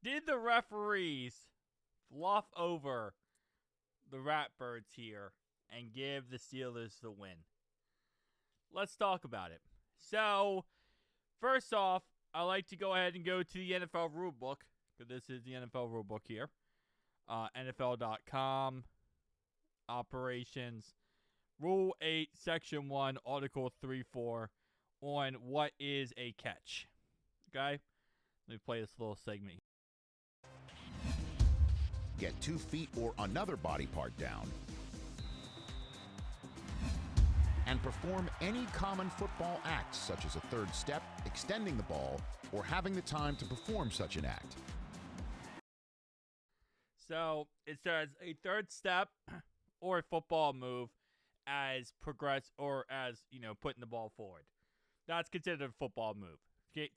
Did the referees fluff over the Ratbirds here and give the Steelers the win? Let's talk about it. So, first off, I like to go ahead and go to the NFL rulebook, because this is the NFL rulebook here. NFL.com, operations, Rule 8, Section 1, Article 3.4, on what is a catch. Okay? Let me play this little segment. Get 2 feet or another body part down and perform any common football act, such as a third step, extending the ball, or having the time to perform such an act. So it says a third step or a football move as progress or as, putting the ball forward. That's considered a football move,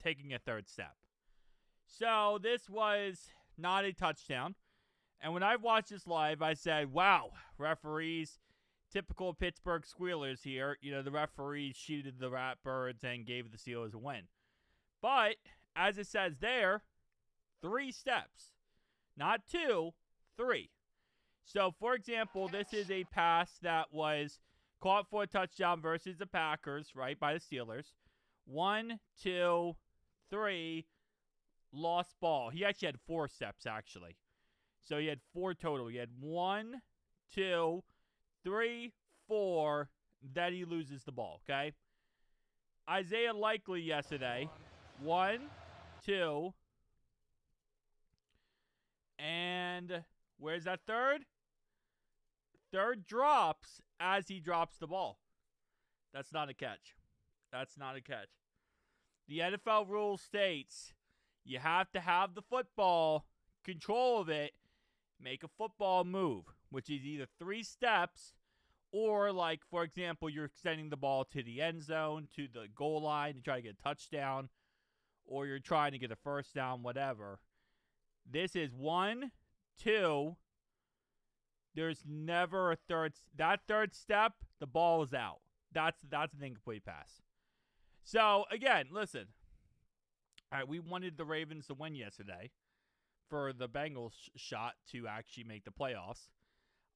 taking a third step. So this was not a touchdown. And when I watched this live, I said, wow, referees, typical Pittsburgh Squealers here. The referees cheated the Ratbirds and gave the Steelers a win. But, as it says there, 3 steps. Not 2, 3. So, for example, this is a pass that was caught for a touchdown versus the Packers, right, by the Steelers. 1, 2, 3, lost ball. He actually had 4 steps, actually. So he had 4 total. He had 1, 2, 3, 4. Then he loses the ball, okay? Isaiah Likely yesterday. 1, 2. And where's that third? Third drops as he drops the ball. That's not a catch. That's not a catch. The NFL rule states you have to have the football, control of it, make a football move, which is either 3 steps or, like, for example, you're extending the ball to the end zone, to the goal line to try to get a touchdown, or you're trying to get a first down, whatever. This is 1, 2. There's never a third. That third step, the ball is out. That's an incomplete pass. So, again, listen. All right, we wanted the Ravens to win yesterday for the Bengals shot to actually make the playoffs.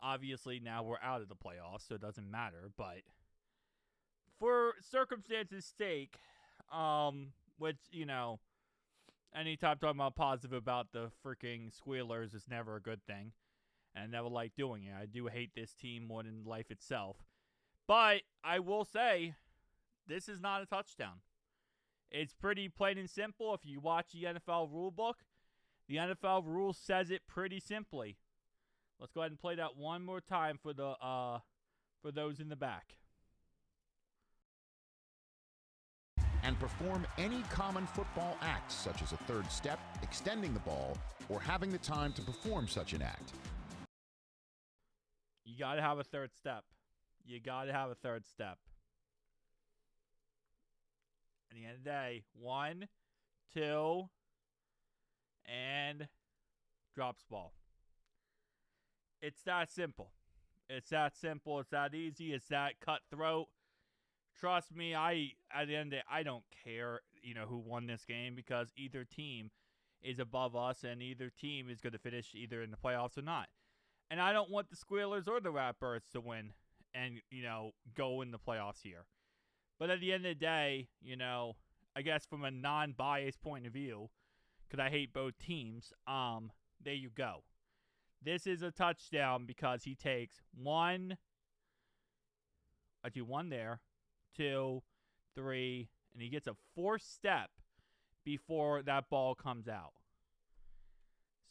Obviously, now we're out of the playoffs, so it doesn't matter. But for circumstances' sake, which, anytime talking about positive about the freaking Squealers is never a good thing. And I never like doing it. I do hate this team more than life itself. But I will say, this is not a touchdown. It's pretty plain and simple. If you watch the NFL rulebook, the NFL rule says it pretty simply. Let's go ahead and play that one more time for those in the back. And perform any common football act, such as a third step, extending the ball, or having the time to perform such an act. You got to have a third step. You got to have a third step. At the end of the day, 1, 2, and drops ball. It's that simple. It's that simple. It's that easy. It's that cutthroat. Trust me, at the end of the day, I don't care, who won this game, because either team is above us and either team is going to finish either in the playoffs or not. And I don't want the Squealers or the Ratbirds to win and, go in the playoffs here. But at the end of the day, I guess from a non-biased point of view, because I hate both teams, there you go. This is a touchdown because he takes 1 there, 2, 3, and he gets a 4th step before that ball comes out.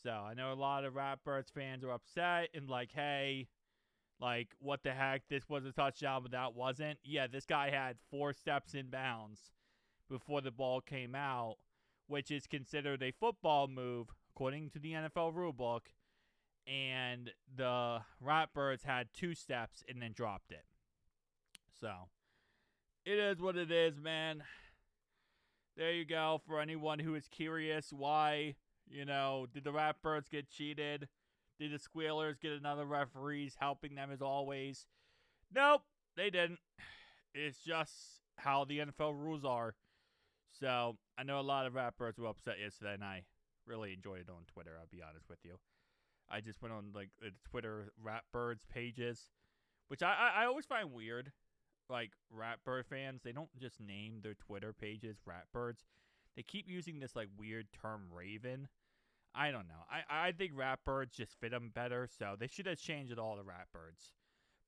So I know a lot of Ratbirds fans are upset and like, hey, like, what the heck? This was a touchdown, but that wasn't. Yeah, this guy had 4 steps in bounds before the ball came out, which is considered a football move according to the NFL rulebook. And the Ratbirds had 2 steps and then dropped it. So it is what it is, man. There you go. For anyone who is curious why, did the Ratbirds get cheated? Did the Squealers get another referees helping them as always? Nope, they didn't. It's just how the NFL rules are. So I know a lot of Ratbirds were upset yesterday, and I Really enjoyed it on Twitter, I'll be honest with you. I just went on, like, the Twitter Ratbirds pages, which I always find weird. Like, Ratbird fans, they don't just name their Twitter pages Ratbirds. They keep using this, like, weird term Raven. I don't know. I think Ratbirds just fit them better, so they should have changed it all to Ratbirds.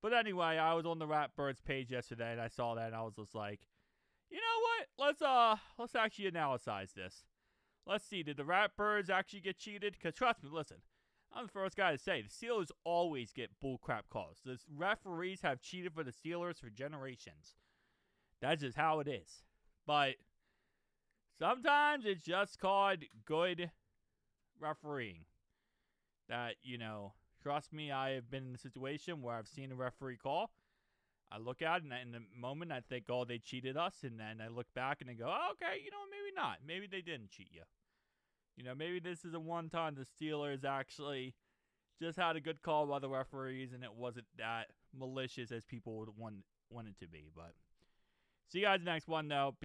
But anyway, I was on the Ratbirds page yesterday, and I saw that, and I was just like, you know what? Let's actually analyze this. Let's see, did the Ratbirds actually get cheated? Because trust me, listen, I'm the first guy to say, the Steelers always get bullcrap calls. The referees have cheated for the Steelers for generations. That's just how it is. But sometimes it's just called good refereeing. That, you know, trust me, I have been in a situation where I've seen a referee call. I look at it, and in the moment, I think, oh, they cheated us. And then I look back and I go, oh, okay, you know, maybe not. Maybe they didn't cheat you. You know, maybe this is a one time the Steelers actually just had a good call by the referees, and it wasn't that malicious as people would want it to be. But see you guys next one, though.